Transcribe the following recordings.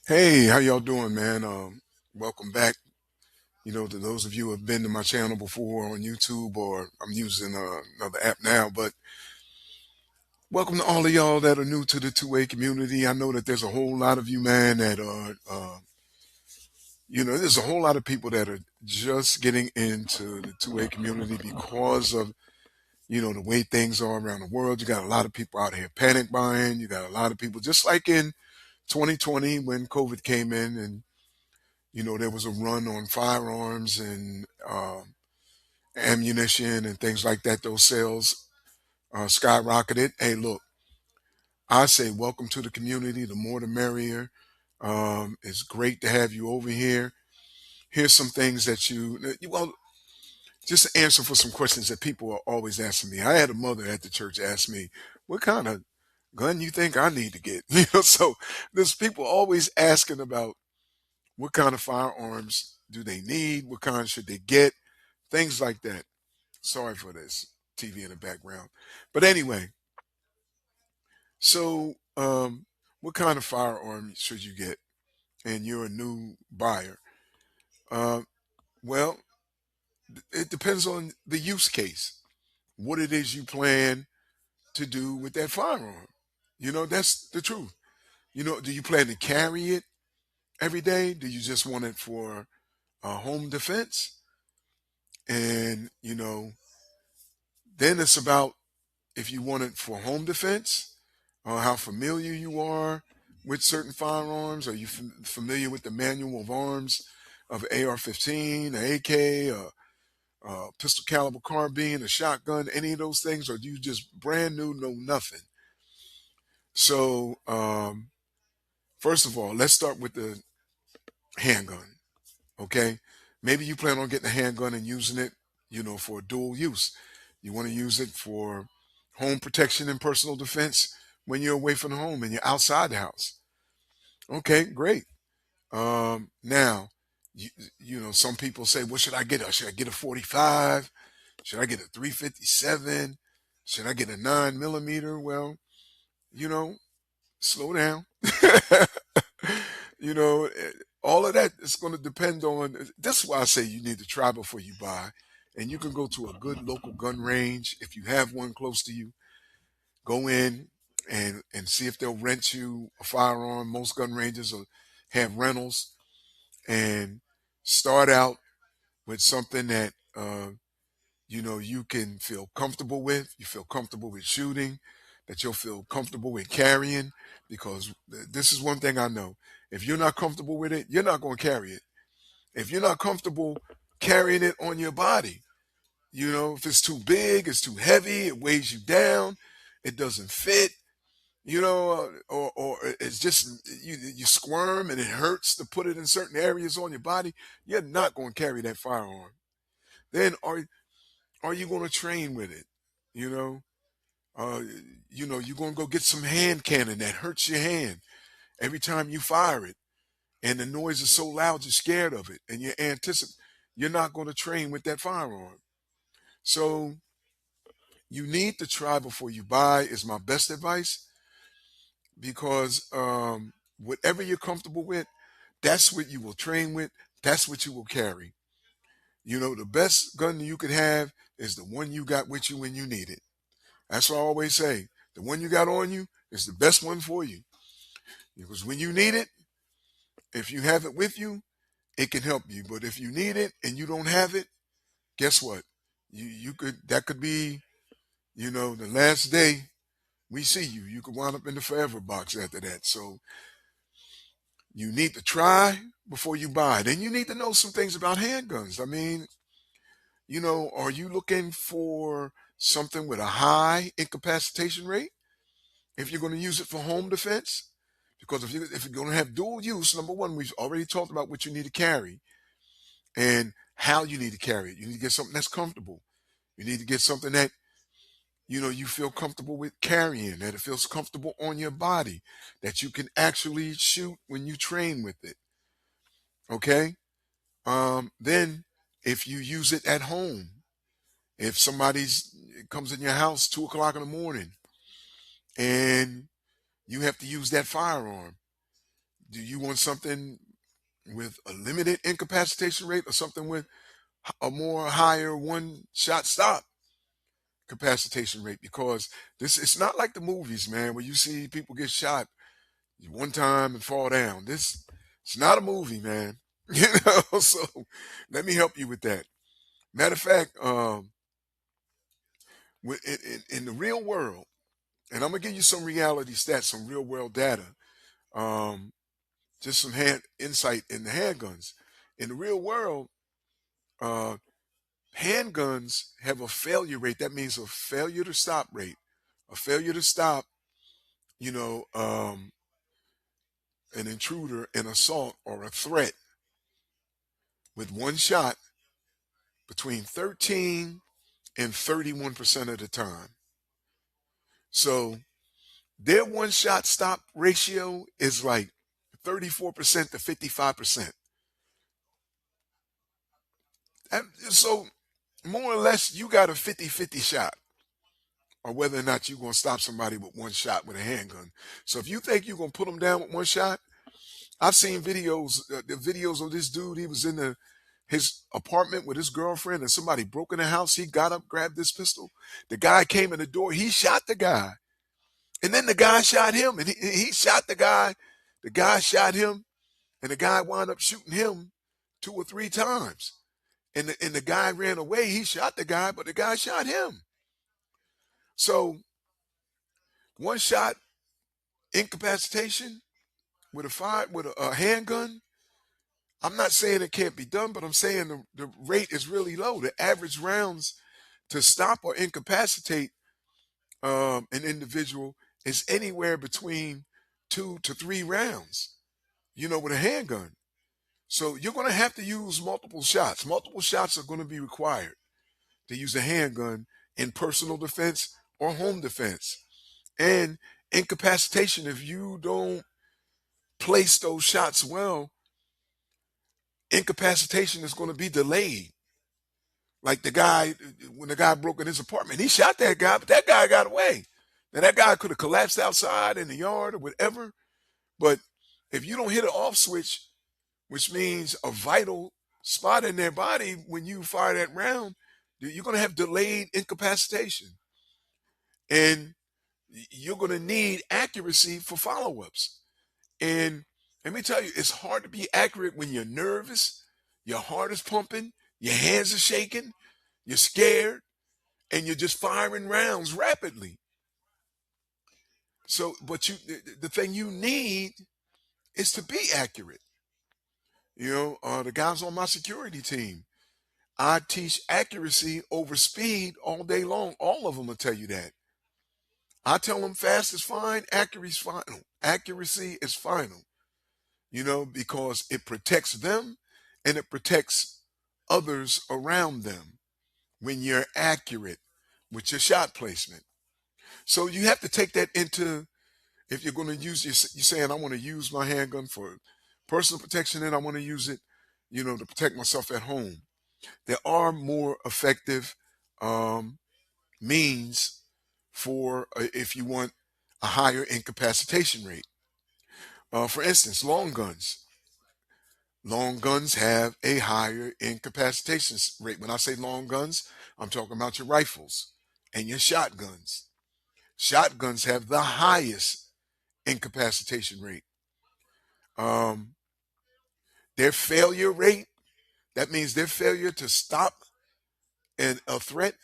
Hey, how y'all doing, man? Welcome back. To those of you who have been to my channel before on YouTube, or I'm using another app now, but welcome to all of y'all that are new to the 2A community. I know that there's a whole lot of you, man, that are, there's a whole lot of people that are just getting into the 2A community because of, the way things are around the world. You got a lot of people out here panic buying. You got a lot of people, just like in 2020 when COVID came in and there was a run on firearms and ammunition and things like that. Those sales skyrocketed. Hey, look, I say welcome to the community. The more the merrier. It's great to have you over here. Here's some things that well, just to answer for some questions that people are always asking me. I had a mother at the church ask me, what kind of gun you think I need to get? So there's people always asking about what kind of firearms do they need? What kind should they get? Things like that. Sorry for this TV in the background. But anyway, so what kind of firearm should you get? And you're a new buyer. Uh, well, it depends on the use case, what it is you plan to do with that firearm. That's the truth. Do you plan to carry it every day? Do you just want it for home defense? And, then it's about if you want it for home defense, how familiar you are with certain firearms. Are you familiar with the manual of arms of AR-15, a AK, a pistol caliber carbine, a shotgun, any of those things? Or do you just brand new, know nothing? So, first of all, let's start with the handgun. Okay. Maybe you plan on getting a handgun and using it, for dual use. You want to use it for home protection and personal defense when you're away from home and you're outside the house. Okay, great. Now, some people say, what should I get? Should I get a 45? Should I get a 357? Should I get a 9 millimeter? Well, you know, slow down. you know, eh, all of that is going to depend on. That's why I say you need to try before you buy. And you can go to a good local gun range if you have one close to you. Go in and see if they'll rent you a firearm. Most gun ranges will have rentals, and start out with something that you can feel comfortable with. You feel comfortable with shooting, that you'll feel comfortable with carrying, because this is one thing I know. If you're not comfortable with it, you're not going to carry it. If you're not comfortable carrying it on your body, if it's too big, it's too heavy, it weighs you down, it doesn't fit, or it's just you squirm and it hurts to put it in certain areas on your body, you're not going to carry that firearm. Then are you going to train with it? You know, uh, you're going to go get some hand cannon that hurts your hand every time you fire it, and the noise is so loud you're scared of it, and you're not going to train with that firearm. So you need to try before you buy is my best advice, because whatever you're comfortable with, that's what you will train with. That's what you will carry. The best gun you could have is the one you got with you when you need it. That's what I always say. The one you got on you is the best one for you. Because when you need it, if you have it with you, it can help you. But if you need it and you don't have it, guess what? You could that could be, the last day we see you. You could wind up in the forever box after that. So you need to try before you buy. Then you need to know some things about handguns. I mean, are you looking for something with a high incapacitation rate if you're going to use it for home defense? Because if you're going to have dual use, number one, we've already talked about what you need to carry and how you need to carry it. You need to get something that's comfortable. You need to get something that you feel comfortable with carrying, that it feels comfortable on your body, that you can actually shoot when you train with it. Okay. Then if you use it at home, if somebody's comes in your house 2 o'clock in the morning and you have to use that firearm, Do you want something with a limited incapacitation rate or something with a more higher one shot stop capacitation rate? Because this it's not like the movies, man, where you see people get shot one time and fall down. This it's not a movie, man. So let me help you with that. Matter of fact, in the real world, and I'm gonna give you some reality stats, some real world data, um, just some hand insight in the handguns. In the real world, uh, handguns have a failure rate. That means a failure to stop rate, a failure to stop. You know, an intruder, an assault, or a threat with one shot between 13 and 31% of the time. So their one shot stop ratio is like 34% to 55%. So more or less, you got a 50-50 shot or whether or not you're going to stop somebody with one shot with a handgun. So if you think you're going to put them down with one shot, I've seen videos, the videos of this dude. He was in his apartment with his girlfriend, and somebody broke in the house. He got up, grabbed this pistol. The guy came in the door. He shot the guy, and then the guy shot him, and he shot the guy. The guy shot him, and the guy wound up shooting him 2 or 3 times. And the guy ran away. He shot the guy, but the guy shot him. So one shot incapacitation with a handgun. I'm not saying it can't be done, but I'm saying the rate is really low. The average rounds to stop or incapacitate an individual is anywhere between 2 to 3 rounds, with a handgun. So you're going to have to use multiple shots. Multiple shots are going to be required to use a handgun in personal defense or home defense. And incapacitation, if you don't place those shots well, incapacitation is going to be delayed. Like when the guy broke in his apartment, he shot that guy, but that guy got away. Now that guy could have collapsed outside in the yard or whatever. But if you don't hit an off switch, which means a vital spot in their body when you fire that round, you're going to have delayed incapacitation. And you're going to need accuracy for follow ups. And let me tell you, it's hard to be accurate when you're nervous, your heart is pumping, your hands are shaking, you're scared, and you're just firing rounds rapidly. So, but the thing you need is to be accurate. The guys on my security team, I teach accuracy over speed all day long. All of them will tell you that. I tell them fast is fine, accuracy is final. Accuracy is final, because it protects them and it protects others around them when you're accurate with your shot placement. So you have to take that into, if you're going to use you're saying I want to use my handgun for personal protection and I want to use it, to protect myself at home. There are more effective um, means for if you want a higher incapacitation rate. For instance, long guns. Long guns have a higher incapacitation rate. When I say long guns, I'm talking about your rifles and your shotguns. Shotguns have the highest incapacitation rate. Um, their failure rate, that means their failure to stop a threat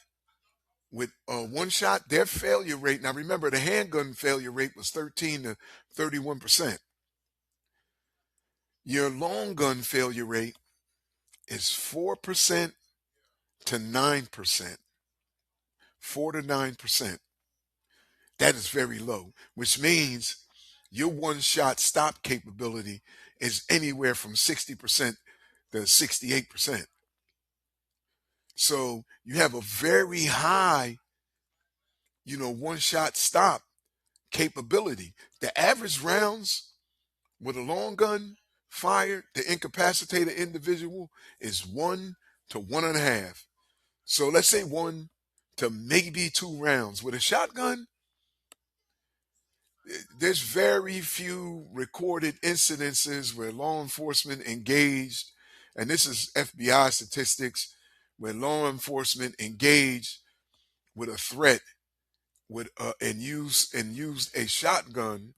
with one shot, their failure rate. Now remember, the handgun failure rate was 13 to 31%. Your long gun failure rate is 4% to 9%. 4 to 9%. That is very low, which means your one shot stop capability is anywhere from 60% to 68%. So you have a very high, one shot stop capability. The average rounds with a long gun fired to incapacitate an individual is 1 to 1.5. So let's say 1 to maybe 2 rounds. With a shotgun, There's very few recorded incidences where law enforcement engaged, and this is FBI statistics, where law enforcement engaged with a threat with and used a shotgun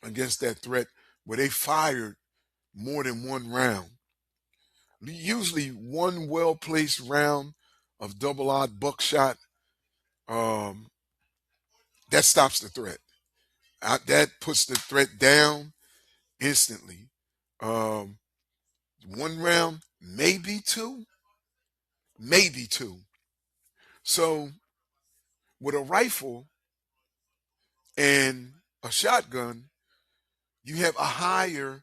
against that threat, where they fired more than one round. Usually, one well placed round of double odd buckshot, um, that stops the threat. That puts the threat down instantly. Um, One round, maybe two. So with a rifle and a shotgun, you have a higher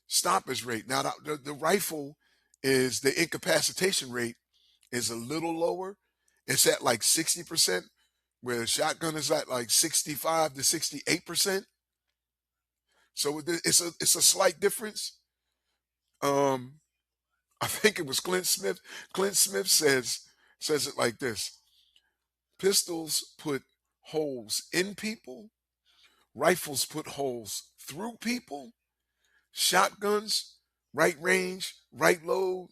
stoppage rate. Now the rifle is the incapacitation rate is a little lower. It's at like 60%, where the shotgun is at like 65 to 68%. So it's a slight difference. Um, I think it was Clint Smith. Clint Smith says it like this: pistols put holes in people, rifles put holes through people, shotguns, right range, right load,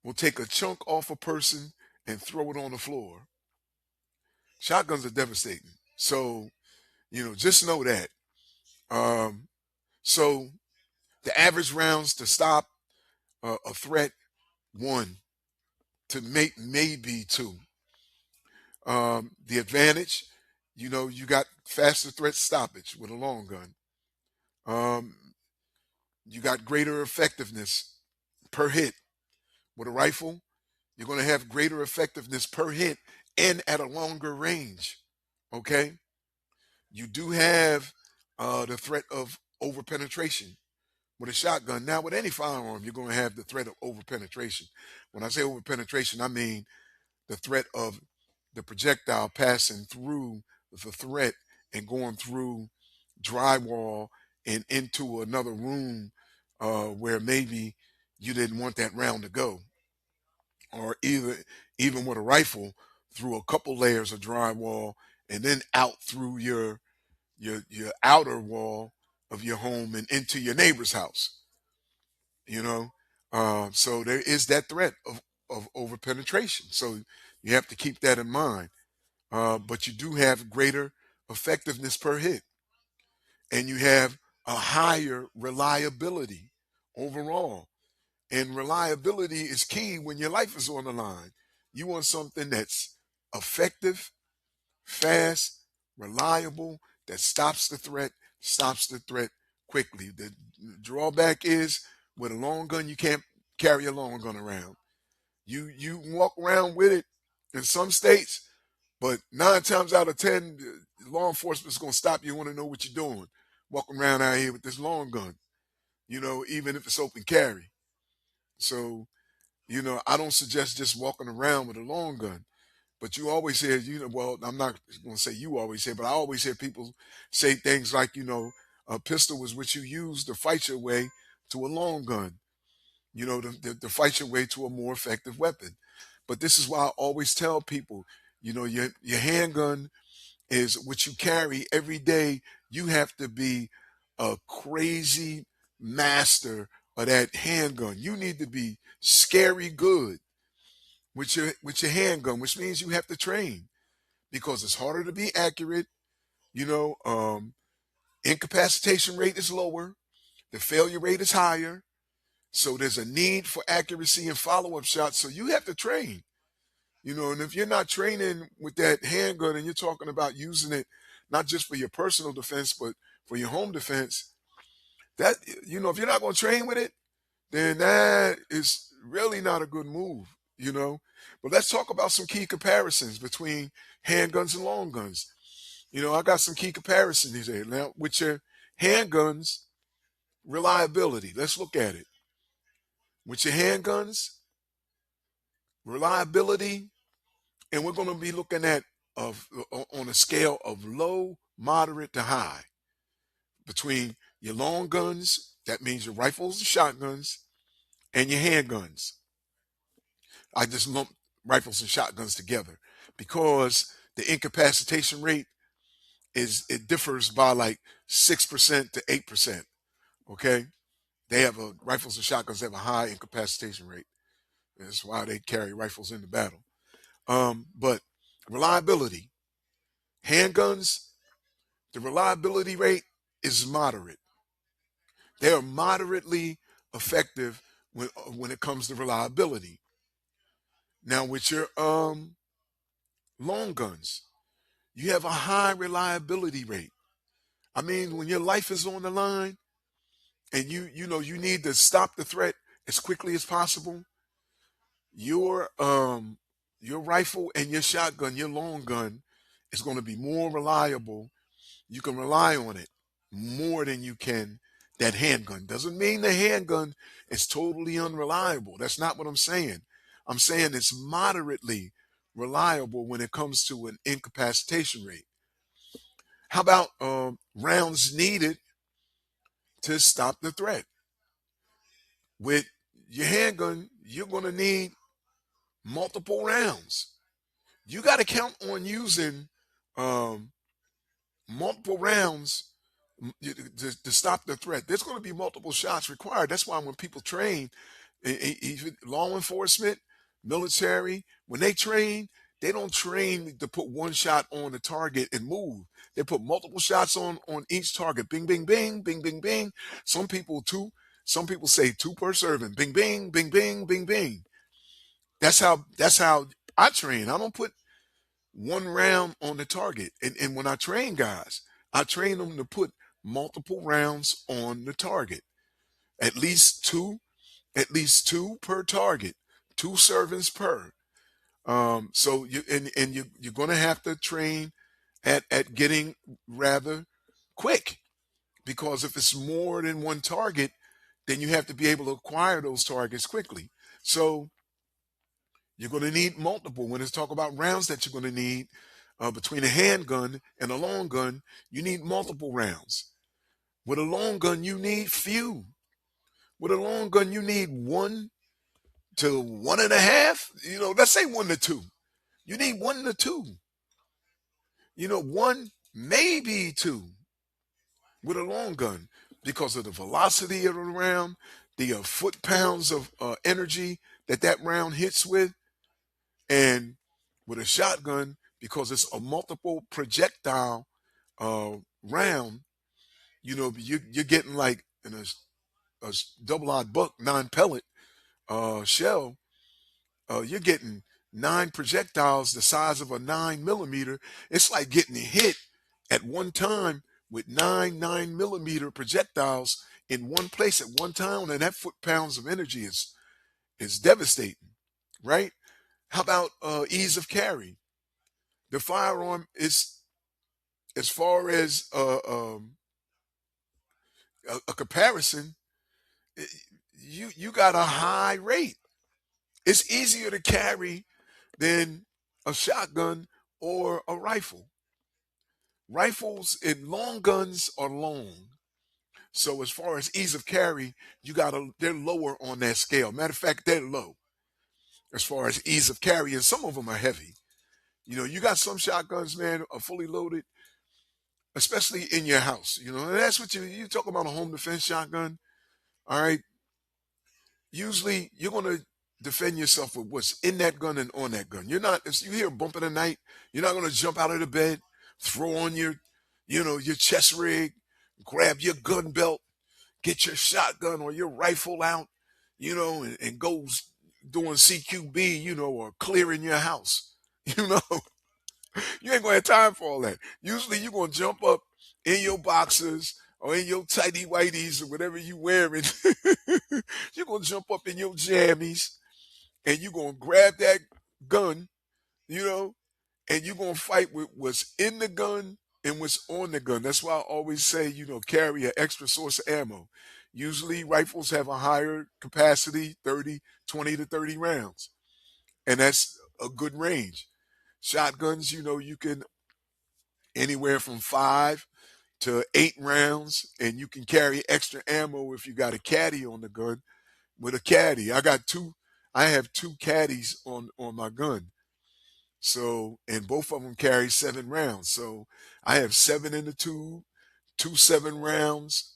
will take a chunk off a person and throw it on the floor. Shotguns are devastating. So, just know that. Um, so the average rounds to stop a threat, one to make maybe two. The advantage, you got faster threat stoppage with a long gun. Um, you got greater effectiveness per hit. With a rifle, you're going to have greater effectiveness per hit and at a longer range. Okay? You do have the threat of overpenetration with a shotgun. Now, with any firearm, you're going to have the threat of overpenetration. When I say overpenetration, I mean the threat of the projectile passing through the threat and going through drywall and into another room, where maybe you didn't want that round to go, or even with a rifle, through a couple layers of drywall and then out through your outer wall of your home and into your neighbor's house. You know, so there is that threat of over penetration. So you have to keep that in mind. But you do have greater effectiveness per hit, and you have a higher reliability overall. And reliability is key when your life is on the line. You want something that's effective, fast, reliable, that stops the threat quickly. The drawback is, with a long gun, you can't carry a long gun around. You walk around with it in some states, but 9 times out of 10, law enforcement is going to stop you and want to know what you're doing. Walking around out here with this long gun, even if it's open carry. So, I don't suggest just walking around with a long gun. But you always hear, well, I'm not going to say you always say, but I always hear people say things like, a pistol was what you use to fight your way to a long gun, to fight your way to a more effective weapon. But this is why I always tell people, your handgun is what you carry every day. You have to be a crazy master of that handgun. You need to be scary good with your handgun, which means you have to train, because it's harder to be accurate. You know, um, Incapacitation rate is lower, the failure rate is higher. So there's a need for accuracy and follow-up shots. So you have to train. And if you're not training with that handgun and you're talking about using it not just for your personal defense, but for your home defense, that if you're not going to train with it, then that is really not a good move. But let's talk about some key comparisons between handguns and long guns. I got some key comparisons here. Now, with your handguns, reliability. Let's look at it. With your handguns, reliability, and we're going to be looking at on a scale of low, moderate to high. Between your long guns, that means your rifles and shotguns, and your handguns. I just lump rifles and shotguns together because the incapacitation rate is it differs by like 6% to 8%. Okay, they have a rifles and shotguns have a high incapacitation rate. That's why they carry rifles into battle. But reliability, handguns, the reliability rate is moderate. They are moderately effective when it comes to reliability. Now with your long guns, you have a high reliability rate. I mean, when your life is on the line and you need to stop the threat as quickly as possible, your your rifle and your shotgun, your long gun is going to be more reliable. You can rely on it more than you can that handgun. Doesn't mean the handgun is totally unreliable. That's not what I'm saying. I'm saying it's moderately reliable when it comes to an incapacitation rate. How about rounds needed to stop the threat? With your handgun, you're going to need multiple rounds. You got to count on using um, multiple rounds to stop the threat. There's going to be multiple shots required. That's why when people train, even law enforcement, military, when they train, they don't train to put one shot on the target and move. They put multiple shots on each target. Bing, bing, bing, bing, bing, bing. Some people two. Some people say two per serving. Bing, bing, bing, bing, bing, bing. That's how I train. I don't put one round on the target. And when I train guys, I train them to put multiple rounds on the target. At least two, at least two per target, two servings per. So you're gonna have to train at getting rather quick because if it's more than one target, then you have to be able to acquire those targets quickly. So you're going to need multiple. When it's talk about rounds that you're going to need between a handgun and a long gun, you need multiple rounds. With a long gun, you need few. With a long gun, you need one to one and a half. Let's say one to two. You need one to two. One, maybe two with a long gun because of the velocity of the round, the foot pounds of energy that round hits with. And with a shotgun, because it's a multiple projectile round, you're getting like in a double odd buck 9 pellet shell, you're getting 9 projectiles the size of a 9 millimeter. It's like getting hit at one time with 9 millimeter projectiles in one place at one time, and that foot pounds of energy is devastating, right? How about ease of carry? The firearm is, as far as a comparison, i- you got a high rate. It's easier to carry than a shotgun or a rifle. Rifles and long guns are long. So as far as ease of carry, they're lower on that scale. Matter of fact, they're low as far as ease of carry, and some of them are heavy. You got some shotguns, man, are fully loaded, especially in your house. And that's what you talk about a home defense shotgun. All right, usually you're gonna defend yourself with what's in that gun and on that gun. You're not if you hear a bump in the night, you're not gonna jump out of the bed, throw on your chest rig, grab your gun belt, get your shotgun or your rifle out, and go doing CQB, or clearing your house. You know, you ain't gonna have time for all that. Usually you're gonna jump up in your boxers or in your tighty whities or whatever you wearing. You're gonna jump up in your jammies and you're gonna grab that gun, you know, and you're gonna fight with what's in the gun and what's on the gun. That's why I always say, carry an extra source of ammo. Usually rifles have a higher capacity, 30, 20 to 30 rounds. And that's a good range. Shotguns, you can anywhere from 5 to 8 rounds, and you can carry extra ammo if you got a caddy on the gun. With a caddy, I have two caddies on my gun. So, and both of them carry 7 rounds. So I have 7 in the tube, two 7 rounds,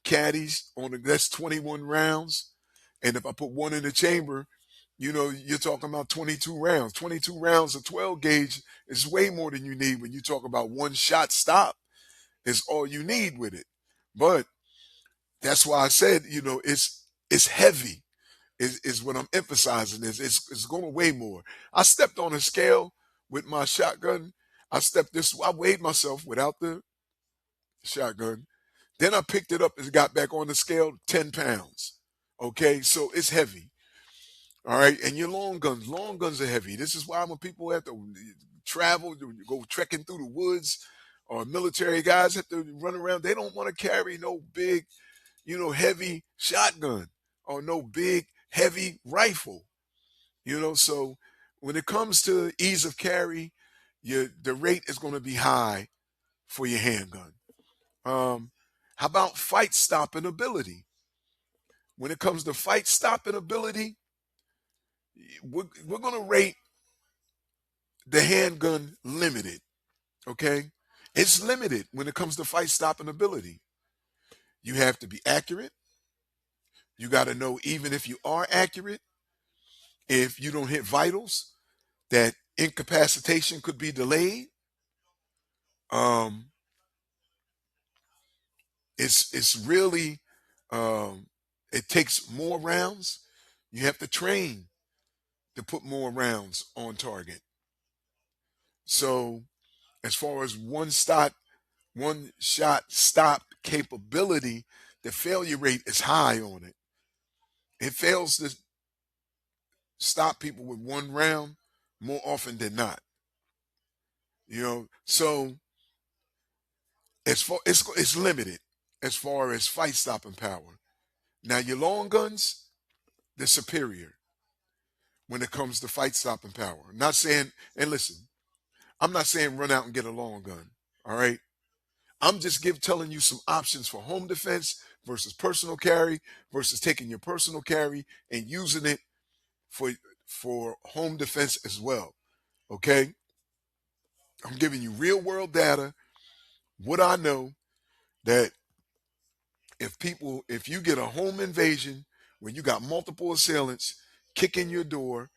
caddies on the, that's 21 rounds. And if I put one in the chamber, you're talking about 22 rounds. 22 rounds of 12 gauge is way more than you need when you talk about one shot stop is all you need with it. But that's why I said, it's heavy is what I'm emphasizing it's going to weigh more. I stepped on a scale with my shotgun. I weighed myself without the shotgun. Then I picked it up and got back on the scale, 10 pounds. Okay, so it's heavy. All right, and your long guns are heavy. This is why when people have to travel, go trekking through the woods, or military guys have to run around, they don't want to carry no big, heavy shotgun or no big, heavy rifle. So when it comes to ease of carry, the rate is going to be high for your handgun. Um, how about fight stopping ability? When it comes to fight stopping ability, we're going to rate the handgun limited. Okay, it's limited when it comes to fight stopping ability. You have to be accurate. You got to know, even if you are accurate, if you don't hit vitals, that incapacitation could be delayed. Um, it's really, um, it takes more rounds. You have to train to put more rounds on target. So as far as one shot stop capability, the failure rate is high on it. It fails to stop people with 1 round more often than not. So it's limited as far as fight stopping power. Now your long guns, they're superior when it comes to fight stopping power. I'm not saying, and listen, I'm not saying run out and get a long gun. All right. I'm just telling you some options for home defense versus personal carry versus taking your personal carry and using it for home defense as well. Okay. I'm giving you real world data. What I know, that if you get a home invasion when you got multiple assailants kicking your door,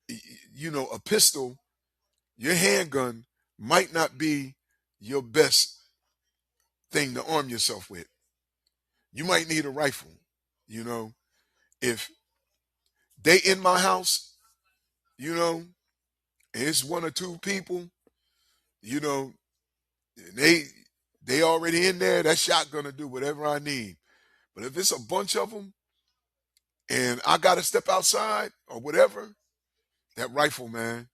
a pistol, your handgun might not be your best thing to arm yourself with. You might need a rifle. You know, if they in my house, you know, and it's 1 or 2 people, you know, they they already in there, that shotgun to do whatever I need. But if it's a bunch of them and I got to step outside or whatever, that rifle, man,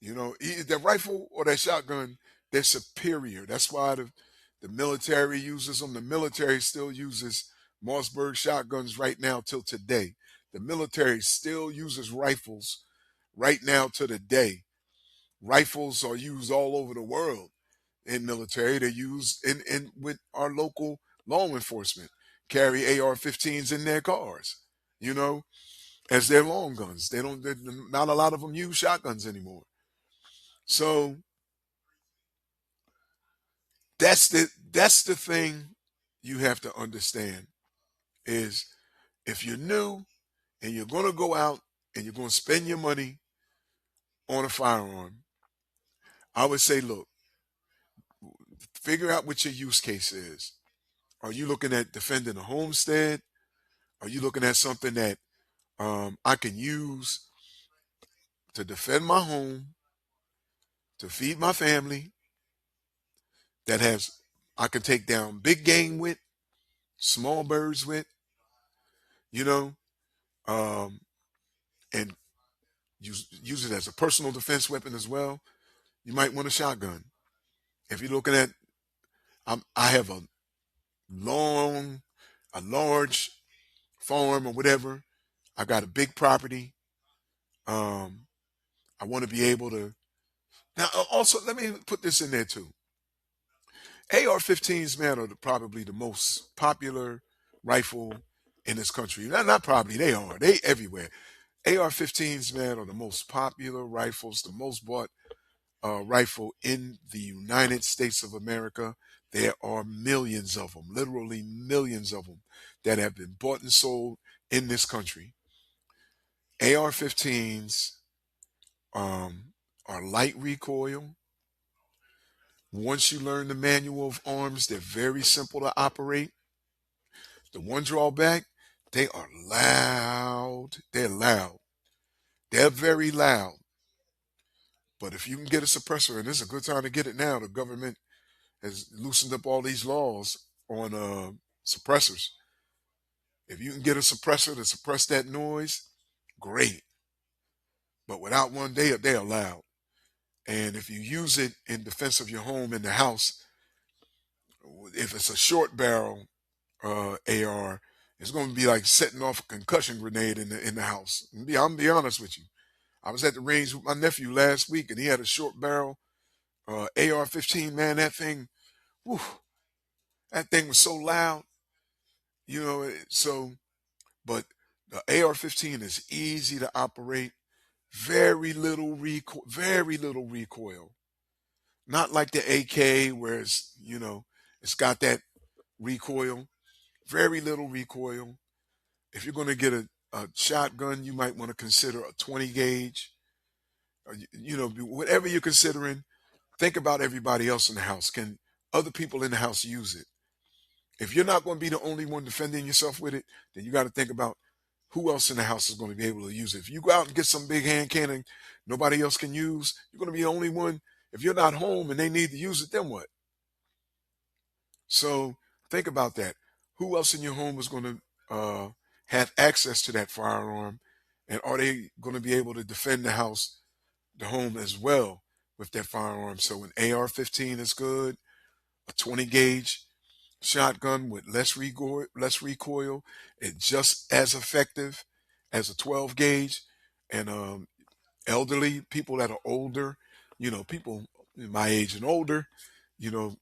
either that rifle or that shotgun, they're superior. That's why the military uses them. The military still uses Mossberg shotguns right now till today. The military still uses rifles right now to the day. Rifles are used all over the world in military. They're used in with our local law enforcement. Carry AR-15s in their cars, you know, as their long guns. Not a lot of them use shotguns anymore. So that's the thing you have to understand is, if you're new and you're going to go out and you're going to spend your money on a firearm, I would say, look, figure out what your use case is. Are you looking at defending a homestead? Are you looking at something that I can use to defend my home, to feed my family, that has I can take down big game with, small birds with, you know, um, and use it as a personal defense weapon as well? You might want a shotgun. If you're looking at, I have long, a large farm or whatever. I got a big property. Um, I want to be able to. Now, also, let me put this in there too. AR-15s, man, are probably the most popular rifle in this country. Not probably, they are. They everywhere. AR-15s, man, are the most popular rifles, the most bought rifle in the United States of America. There are millions of them, literally millions of them, that have been bought and sold in this country. AR-15s are light recoil. Once you learn the manual of arms, they're very simple to operate. The one drawback, they are loud. They're loud. They're very loud. But if you can get a suppressor, and this is a good time to get it now, the government has loosened up all these laws on suppressors. If you can get a suppressor to suppress that noise, great. But without one, they are loud. And if you use it in defense of your home in the house, if it's a short barrel AR, it's going to be like setting off a concussion grenade in the house. I'm gonna be honest with you. I was at the range with my nephew last week, and he had a short barrel AR-15. Man, whew, that thing was so loud. So but the AR-15 is easy to operate, very little recoil. Not like the AK where it's got that recoil, very little recoil. If you're going to get a shotgun, you might want to consider a 20 gauge. Whatever you're considering, think about everybody else in the house. Can other people in the house use it? If you're not going to be the only one defending yourself with it, then you got to think about who else in the house is going to be able to use it. If you go out and get some big hand cannon nobody else can use, you're going to be the only one. If you're not home and they need to use it, then what? So think about that. Who else in your home is going to have access to that firearm? And are they going to be able to defend the home as well with that firearm? So an AR-15 is good, a 20 gauge shotgun with less recoil, it's just as effective as a 12 gauge. And elderly people that are older, people my age and older, you know,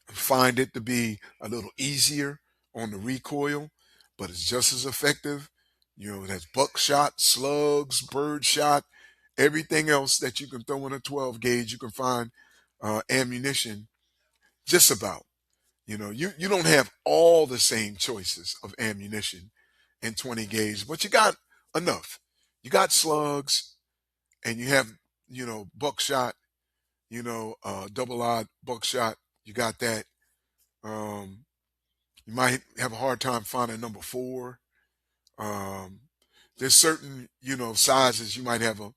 find it to be a little easier on the recoil, but it's just as effective. That's buckshot, slugs, bird shot, everything else that you can throw in a 12 gauge. You can find ammunition just about. You don't have all the same choices of ammunition in 20 gauge, but you got enough. You got slugs, and you have, buckshot, double odd buckshot. You got that. Um, you might have a hard time finding number four. Um, there's certain, sizes you might have a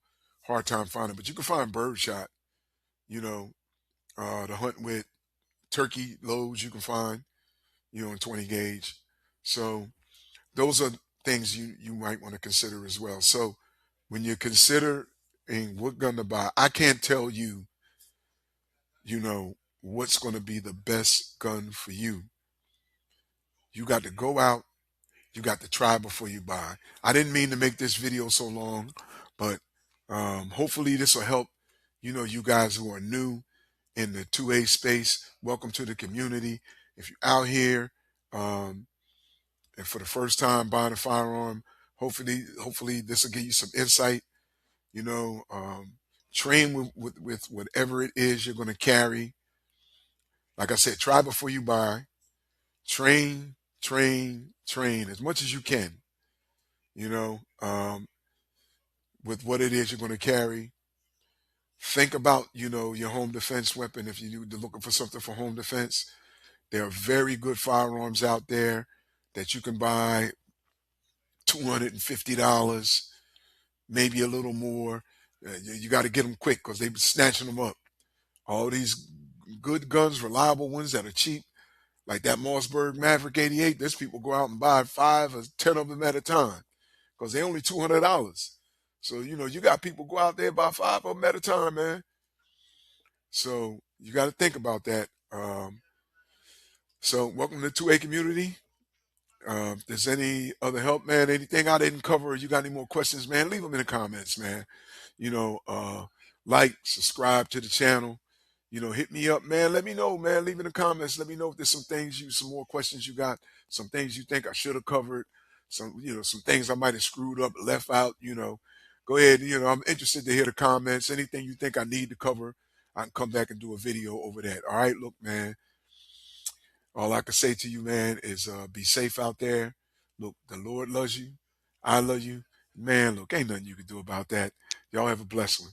hard time finding, but you can find birdshot, you know, to hunt with. Turkey loads you can find, in 20 gauge. So those are things you might want to consider as well. So when you consider what gun to buy, I can't tell you, what's going to be the best gun for you. You got to go out, you got to try before you buy. I didn't mean to make this video so long, but hopefully this will help, you guys who are new in the 2A space. Welcome to the community. If you're out here, um, and for the first time buying a firearm, hopefully this will give you some insight. You know, um, train with whatever it is you're going to carry. Like I said, try before you buy. Train, train, train as much as you can. You know, um, with what it is you're going to carry. Think about, your home defense weapon. If you're looking for something for home defense, there are very good firearms out there that you can buy $250, maybe a little more. You got to get them quick because they've been snatching them up. All these good guns, reliable ones that are cheap, like that Mossberg Maverick 88. There's people go out and buy 5 or 10 of them at a time because they only $200. So you got people go out there buy 5 of them at a time, man. So you got to think about that. So welcome to the 2A community. If there's any other help, man, anything I didn't cover, or you got any more questions, man, leave them in the comments, man. You know, uh, like, subscribe to the channel. Hit me up, man. Let me know, man. Leave in the comments. Let me know if there's some more questions you got, some things you think I should have covered, some, some things I might have screwed up, left out, go ahead. I'm interested to hear the comments. Anything you think I need to cover, I can come back and do a video over that. All right, look, man, all I can say to you, man, is be safe out there. Look, the Lord loves you. I love you. Man, look, ain't nothing you can do about that. Y'all have a blessed one.